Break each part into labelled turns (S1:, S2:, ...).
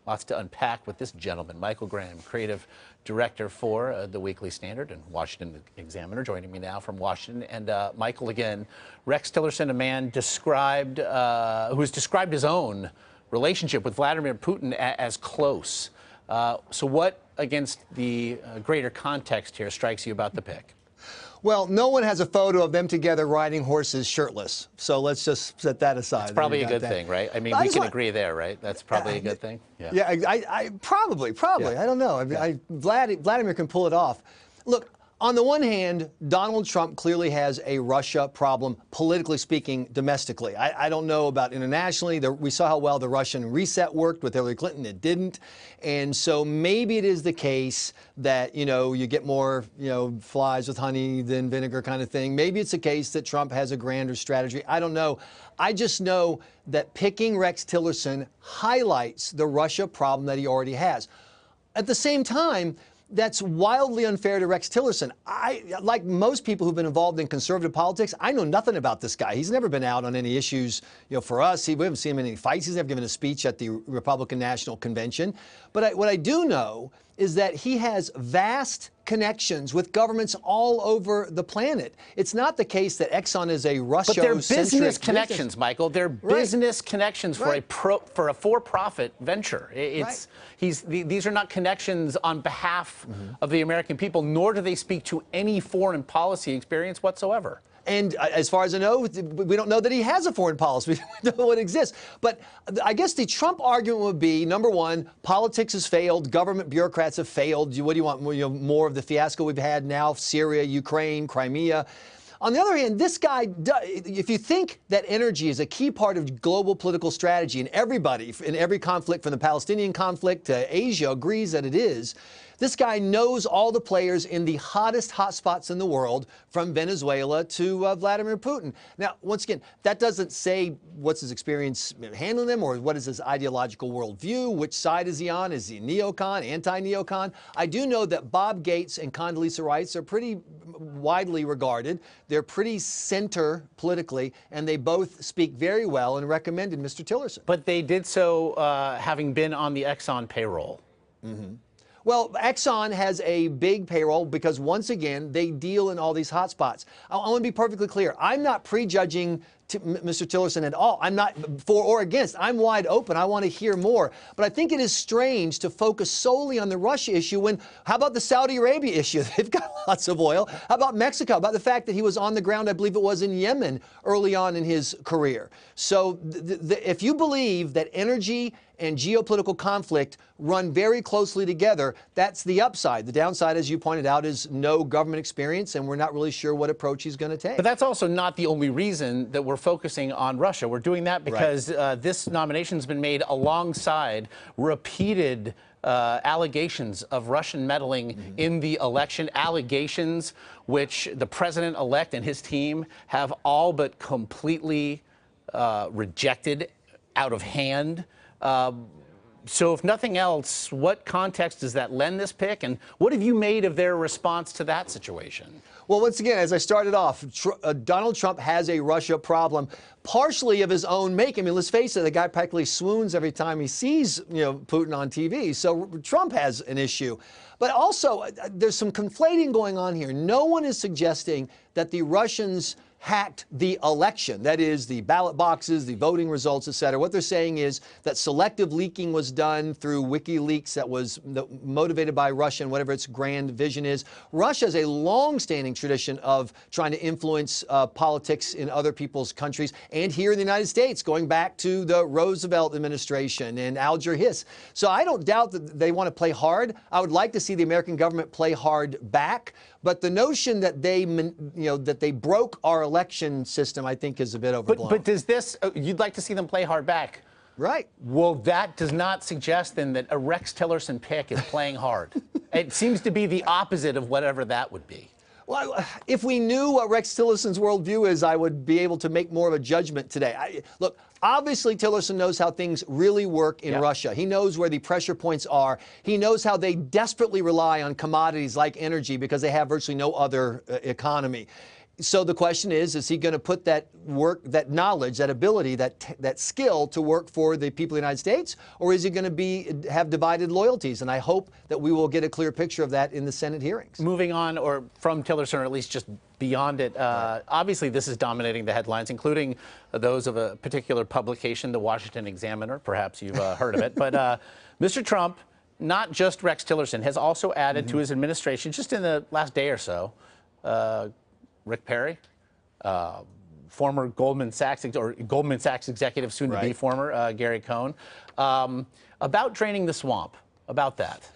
S1: Lots to unpack with this gentleman, Michael Graham, creative director for the Weekly Standard and Washington Examiner, joining me now from Washington. And Michael, again, Rex Tillerson, a man described, who has described his own relationship with Vladimir Putin as close. So what, against the greater context here, strikes you about the pick?
S2: Well, no one has a photo of them together riding horses shirtless. So let's just set that aside.
S1: It's probably a good thing, right? I mean, we can agree there, right? That's probably a good thing. Yeah.
S2: Yeah, I probably. Yeah. I don't know. Vladimir can pull it off. Look, on the one hand, Donald Trump clearly has a Russia problem, politically speaking, domestically. I don't know about internationally. We saw how well the Russian reset worked with Hillary Clinton. It didn't. And so maybe it is the case that, you get more, flies with honey than vinegar kind of thing. Maybe it's a case that Trump has a grander strategy. I don't know. I just know that picking Rex Tillerson highlights the Russia problem that he already has. At the same time, that's wildly unfair to Rex Tillerson. Like most people who've been involved in conservative politics, I know nothing about this guy. He's never been out on any issues, for us. We haven't seen him in any fights. He's never given a speech at the Republican National Convention. But what I do know is that he has vast connections with governments all over the planet. It's not the case that Exxon is a Russia-centric
S1: But they're business connections, Michael. They're business connections for a for-profit venture. These are not connections on behalf of the American people, nor do they speak to any foreign policy experience whatsoever.
S2: And as far as I know, we don't know that he has a foreign policy. We don't know what exists. But I guess the Trump argument would be, number one, politics has failed. Government bureaucrats have failed. What do you want? More of the fiasco we've had now, Syria, Ukraine, Crimea. On the other hand, this guy, if you think that energy is a key part of global political strategy, and everybody in every conflict from the Palestinian conflict to Asia agrees that it is, this guy knows all the players in the hottest hotspots in the world, from Venezuela to Vladimir Putin. Now, once again, that doesn't say what's his experience handling them or what is his ideological worldview, which side is he on? Is he neocon, anti-neocon? I do know that Bob Gates and Condoleezza Rice are pretty widely regarded. They're pretty center politically, and they both speak very well and recommended Mr. Tillerson.
S1: But they did so having been on the Exxon payroll.
S2: Well, Exxon has a big payroll because, once again, they deal in all these hotspots. I want to be perfectly clear. I'm not prejudging Mr. Tillerson at all. I'm not for or against. I'm wide open. I want to hear more. But I think it is strange to focus solely on the Russia issue when, how about the Saudi Arabia issue? They've got lots of oil. How about Mexico? How about the fact that he was on the ground, I believe it was in Yemen, early on in his career? So if you believe that energy and geopolitical conflict run very closely together, that's the upside. The downside, as you pointed out, is no government experience, and we're not really sure what approach he's going to take.
S1: But that's also not the only reason that we're focusing on Russia. We're doing that because this nomination has been made alongside repeated allegations of Russian meddling in the election, allegations which the president-elect and his team have all but completely rejected out of hand. So if nothing else, what context does that lend this pick, and what have you made of their response to that situation?
S2: Well, once again, as I started off, Donald Trump has a Russia problem, partially of his own make. I mean, let's face it, the guy practically swoons every time he sees, Putin on TV. So Trump has an issue. But also, there's some conflating going on here. No one is suggesting that the Russians hacked the election. That is, the ballot boxes, the voting results, et cetera. What they're saying is that selective leaking was done through WikiLeaks that was motivated by Russia and whatever its grand vision is. Russia has a long-standing tradition of trying to influence politics in other people's countries and here in the United States, going back to the Roosevelt administration and Alger Hiss. So I don't doubt that they want to play hard. I would like to see the American government play hard back. But the notion that they broke our election system, I think, is a bit overblown.
S1: But does this, you'd like to see them play hard back?
S2: Right.
S1: Well, that does not suggest then that a Rex Tillerson pick is playing hard. It seems to be the opposite of whatever that would be.
S2: Well, if we knew what Rex Tillerson's worldview is, I would be able to make more of a judgment today. Look, obviously Tillerson knows how things really work in Russia. He knows where the pressure points are. He knows how they desperately rely on commodities like energy because they have virtually no other economy. So the question is he going to put that work, that knowledge, that ability, that skill to work for the people of the United States, or is he going to have divided loyalties? And I hope that we will get a clear picture of that in the Senate hearings.
S1: Moving on, or from Tillerson, or at least just beyond it, obviously this is dominating the headlines, including those of a particular publication, the Washington Examiner. Perhaps you've heard of it. But Mr. Trump, not just Rex Tillerson, has also added to his administration, just in the last day or so, Rick Perry, former Goldman Sachs executive, soon to be former Gary Cohn, about draining the swamp, about that.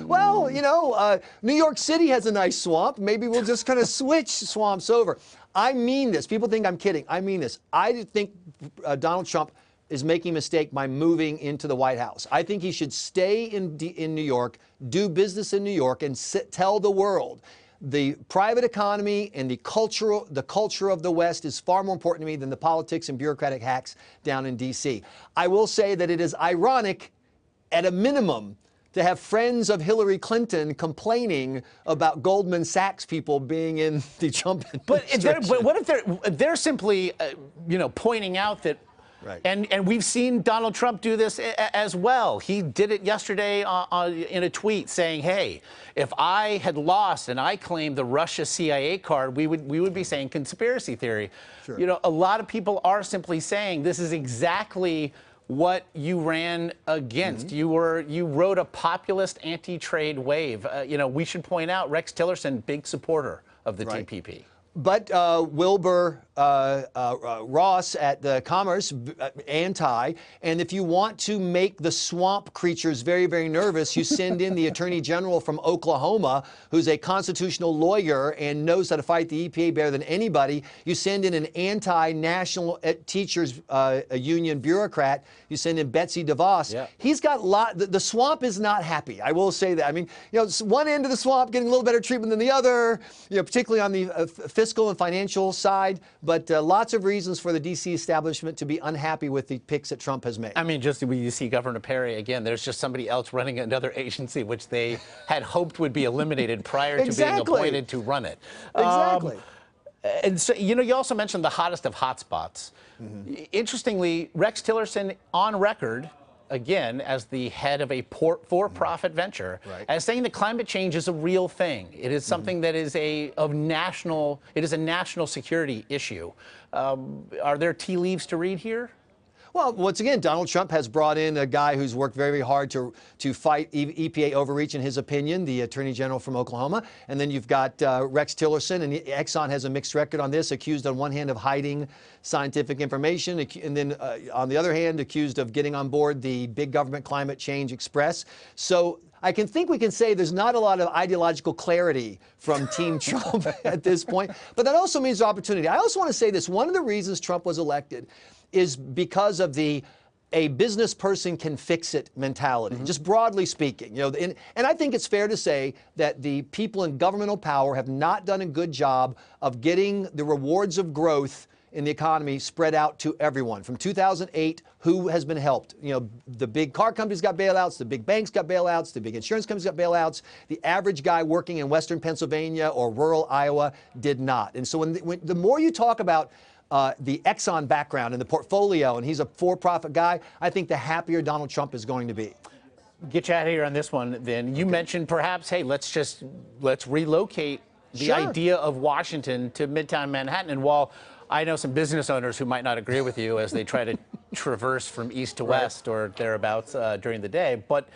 S2: Well, you know, New York City has a nice swamp. Maybe we'll just kind of switch swamps over. I mean this. People think I'm kidding. I mean this. I think Donald Trump is making a mistake by moving into the White House. I think he should stay in New York, do business in New York, and tell the world the private economy and the culture of the West is far more important to me than the politics and bureaucratic hacks down in D.C. I will say that it is ironic, at a minimum, to have friends of Hillary Clinton complaining about Goldman Sachs people being in the Trump administration.
S1: But what if they're simply, pointing out that.
S2: Right.
S1: And we've seen Donald Trump do this as well. He did it yesterday in a tweet saying, hey, if I had lost and I claimed the Russia CIA card, we would be saying conspiracy theory. Sure. You know, a lot of people are simply saying this is exactly what you ran against. You rode a populist anti-trade wave. We should point out Rex Tillerson, big supporter of the TPP.
S2: But Wilbur Ross at the Commerce, anti. And if you want to make the swamp creatures very, very nervous, you send in the Attorney General from Oklahoma, who's a constitutional lawyer and knows how to fight the EPA better than anybody. You send in an anti-national teachers union bureaucrat. You send in Betsy DeVos. Yeah. He's got the swamp is not happy. I will say that. I mean, one end of the swamp getting a little better treatment than the other, particularly on the fiscal and financial side, but lots of reasons for the D.C. establishment to be unhappy with the picks that Trump has made. I
S1: mean, just when you see Governor Perry, again, there's just somebody else running another agency which they had hoped would be eliminated prior to being appointed to run it.
S2: Exactly.
S1: And so, you also mentioned the hottest of hotspots. Interestingly, Rex Tillerson on record, again, as the head of a for-profit venture, as saying that climate change is a real thing. It is something that is a national security issue. Are there tea leaves to read here?
S2: Well, once again, Donald Trump has brought in a guy who's worked very, very hard to fight EPA overreach, in his opinion, the Attorney General from Oklahoma. And then you've got Rex Tillerson, and Exxon has a mixed record on this, accused on one hand of hiding scientific information, and then on the other hand, accused of getting on board the big government climate change express. So I think we can say there's not a lot of ideological clarity from Team Trump at this point, but that also means opportunity. I also want to say this. One of the reasons Trump was elected is because of a business person can fix it mentality, just broadly speaking. And I think it's fair to say that the people in governmental power have not done a good job of getting the rewards of growth in the economy spread out to everyone. From 2008, who has been helped? The big car companies got bailouts, the big banks got bailouts, the big insurance companies got bailouts. The average guy working in Western Pennsylvania or rural Iowa did not. And so when the more you talk about the Exxon background and the portfolio, and he's a for-profit guy, I think the happier Donald Trump is going to be.
S1: Get you out of here on this one, then. You mentioned perhaps, hey, let's relocate the idea of Washington to Midtown Manhattan. And while I know some business owners who might not agree with you as they try to traverse from east to west or thereabouts during the day, but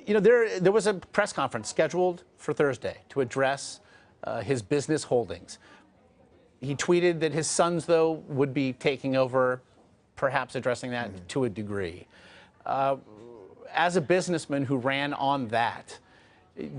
S1: there was a press conference scheduled for Thursday to address his business holdings. He tweeted that his sons, though, would be taking over, perhaps addressing that to a degree. As a businessman who ran on that,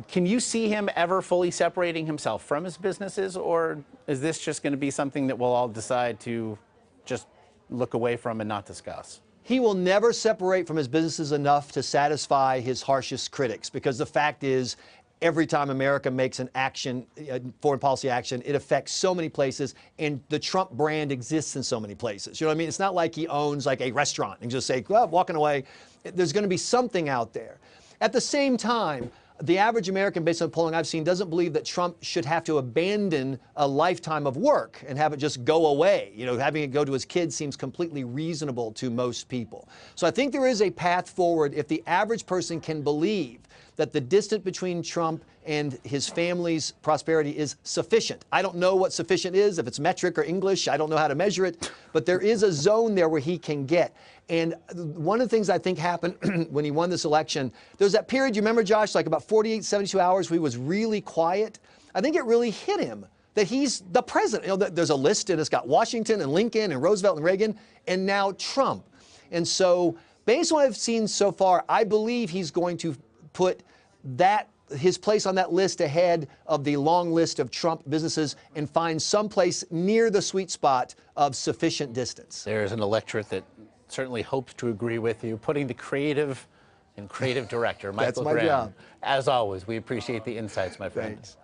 S1: can you see him ever fully separating himself from his businesses, or is this just going to be something that we'll all decide to just look away from and not discuss?
S2: He will never separate from his businesses enough to satisfy his harshest critics, because the fact is, every time America makes an action, foreign policy action, it affects so many places, and the Trump brand exists in so many places. You know what I mean? It's not like he owns like a restaurant and just say, well, walking away. There's going to be something out there. At the same time, the average American, based on polling I've seen, doesn't believe that Trump should have to abandon a lifetime of work and have it just go away. You know, having it go to his kids seems completely reasonable to most people. So I think there is a path forward if the average person can believe that the distance between Trump and his family's prosperity is sufficient. I don't know what sufficient is, if it's metric or English, I don't know how to measure it, but there is a zone there where he can get. And one of the things I think happened when he won this election, there was that period, you remember, Josh, like about 48, 72 hours where he was really quiet. I think it really hit him that he's the president. You know, there's a list and it's got Washington and Lincoln and Roosevelt and Reagan and now Trump. And so based on what I've seen so far, I believe he's going to put his place on that list ahead of the long list of Trump businesses and find some place near the sweet spot of sufficient distance.
S1: There's an electorate that certainly hopes to agree with you, putting the creative director, Michael Graham.
S2: That's my job.
S1: As always, we appreciate the insights, my friend.
S2: Thanks.